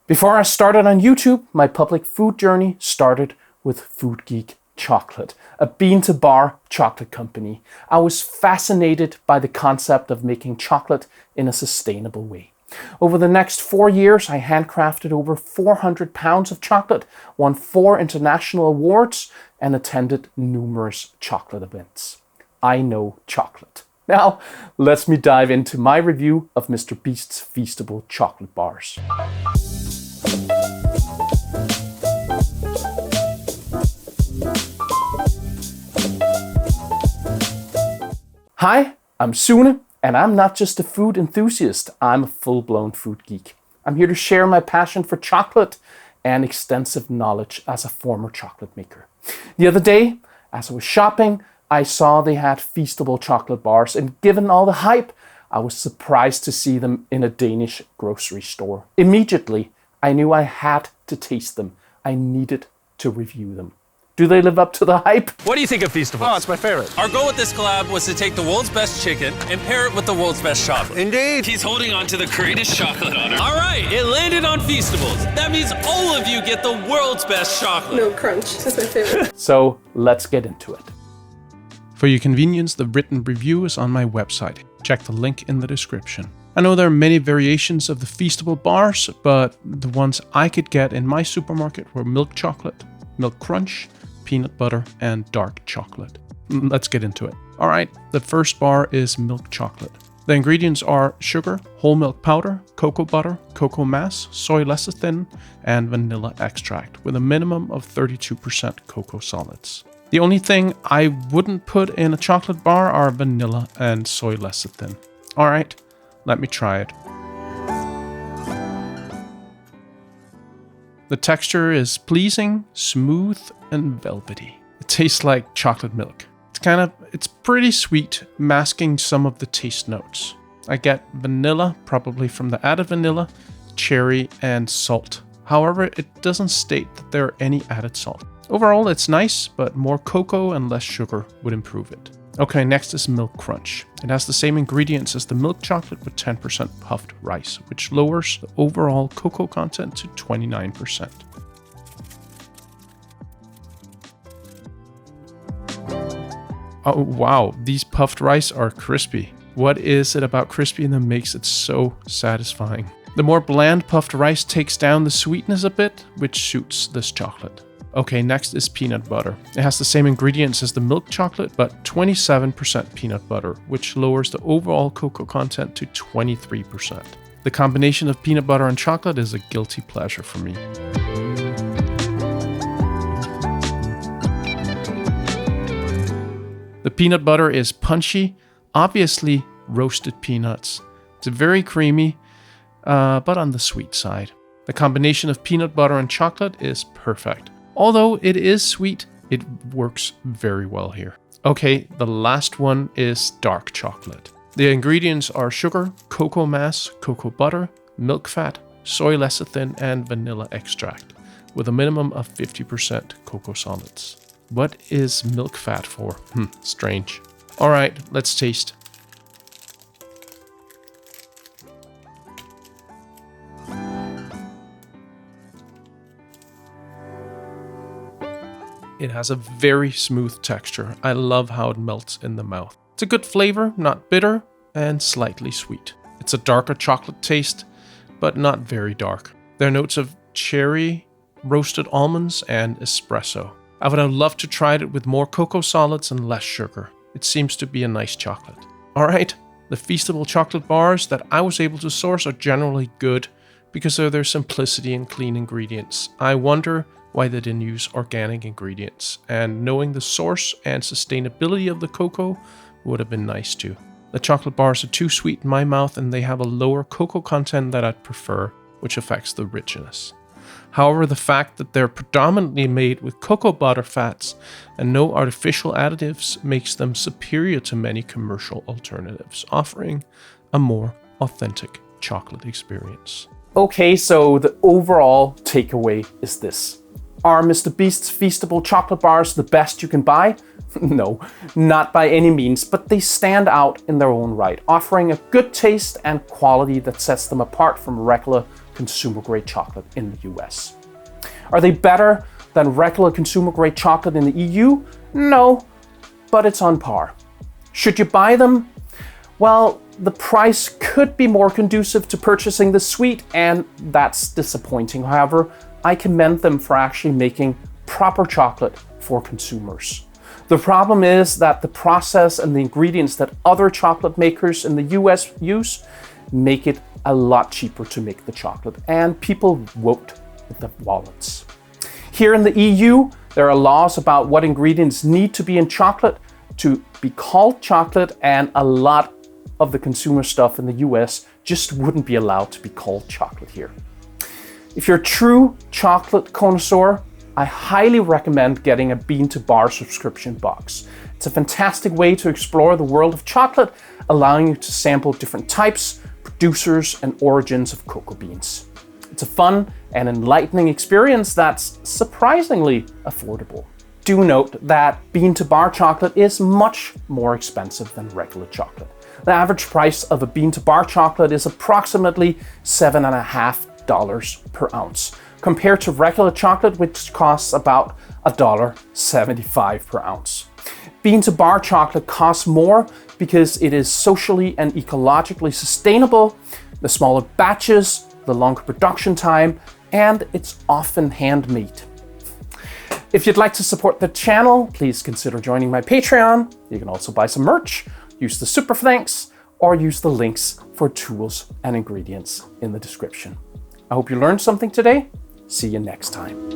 Before I started on YouTube, my public food journey started with Foodgeek Chocolate, a bean-to-bar chocolate company. I was fascinated by the concept of making chocolate in a sustainable way. Over the next 4 years, I handcrafted over 400 pounds of chocolate, won 4 international awards, and attended numerous chocolate events. I know chocolate. Now, let me dive into my review of MrBeast's Feastable chocolate bars. Hi, I'm Sune, and I'm not just a food enthusiast, I'm a full-blown food geek. I'm here to share my passion for chocolate and extensive knowledge as a former chocolate maker. The other day, as I was shopping, I saw they had Feastable chocolate bars, and given all the hype, I was surprised to see them in a Danish grocery store. Immediately, I knew I had to taste them. I needed to review them. Do they live up to the hype? What do you think of Feastables? Oh, it's my favorite. Our goal with this collab was to take the world's best chicken and pair it with the world's best chocolate. Indeed. He's holding on to the greatest chocolate honor. All right, it landed on Feastables. That means all of you get the world's best chocolate. No crunch, that's my favorite. So let's get into it. For your convenience, the written review is on my website. Check the link in the description. I know there are many variations of the Feastable bars, but the ones I could get in my supermarket were milk chocolate, milk crunch, peanut butter, and dark chocolate. Let's get into it. All right, the first bar is milk chocolate. The ingredients are sugar, whole milk powder, cocoa butter, cocoa mass, soy lecithin, and vanilla extract with a minimum of 32% cocoa solids. The only thing I wouldn't put in a chocolate bar are vanilla and soy lecithin. All right, let me try it. The texture is pleasing, smooth, and velvety. It tastes like chocolate milk. It's pretty sweet, masking some of the taste notes. I get vanilla, probably from the added vanilla, cherry, and salt. However, it doesn't state that there are any added salt. Overall, it's nice, but more cocoa and less sugar would improve it. Okay, next is milk crunch. It has the same ingredients as the milk chocolate with 10% puffed rice, which lowers the overall cocoa content to 29%. Oh wow, these puffed rice are crispy. What is it about crispy that makes it so satisfying? The more bland puffed rice takes down the sweetness a bit, which suits this chocolate. Okay, next is peanut butter. It has the same ingredients as the milk chocolate, but 27% peanut butter, which lowers the overall cocoa content to 23%. The combination of peanut butter and chocolate is a guilty pleasure for me. The peanut butter is punchy, obviously roasted peanuts. It's very creamy, but on the sweet side. The combination of peanut butter and chocolate is perfect. Although it is sweet, it works very well here. Okay, the last one is dark chocolate. The ingredients are sugar, cocoa mass, cocoa butter, milk fat, soy lecithin, and vanilla extract, with a minimum of 50% cocoa solids. What is milk fat for? Strange. All right, let's taste. It has a very smooth texture. I love how it melts in the mouth. It's a good flavor, not bitter, and slightly sweet. It's a darker chocolate taste, but not very dark. There are notes of cherry, roasted almonds, and espresso. I would have loved to try it with more cocoa solids and less sugar. It seems to be a nice chocolate. Alright, the Feastable chocolate bars that I was able to source are generally good because of their simplicity and clean ingredients. I wonder why they didn't use organic ingredients, and knowing the source and sustainability of the cocoa would have been nice too. The chocolate bars are too sweet in my mouth, and they have a lower cocoa content that I'd prefer, which affects the richness. However, the fact that they're predominantly made with cocoa butter fats and no artificial additives makes them superior to many commercial alternatives, offering a more authentic chocolate experience. Okay, so the overall takeaway is this. Are MrBeast's Feastable chocolate bars the best you can buy? No, not by any means, but they stand out in their own right, offering a good taste and quality that sets them apart from regular consumer grade chocolate in the US. Are they better than regular consumer grade chocolate in the EU? No, but it's on par. Should you buy them? Well, the price could be more conducive to purchasing the sweet, and that's disappointing. However, I commend them for actually making proper chocolate for consumers. The problem is that the process and the ingredients that other chocolate makers in the US use make it a lot cheaper to make the chocolate, and people vote with their wallets. Here in the EU, there are laws about what ingredients need to be in chocolate to be called chocolate, and a lot of the consumer stuff in the US just wouldn't be allowed to be called chocolate here. If you're a true chocolate connoisseur, I highly recommend getting a Bean to Bar subscription box. It's a fantastic way to explore the world of chocolate, allowing you to sample different types, producers, and origins of cocoa beans. It's a fun and enlightening experience that's surprisingly affordable. Do note that Bean to Bar chocolate is much more expensive than regular chocolate. The average price of a Bean to Bar chocolate is approximately $7.50 per ounce, compared to regular chocolate, which costs about $1.75 per ounce. Bean to Bar chocolate costs more because it is socially and ecologically sustainable, the smaller batches, the longer production time, and it's often handmade. If you'd like to support the channel, please consider joining my Patreon. You can also buy some merch, use the super thanks, or use the links for tools and ingredients in the description. I hope you learned something today. See you next time.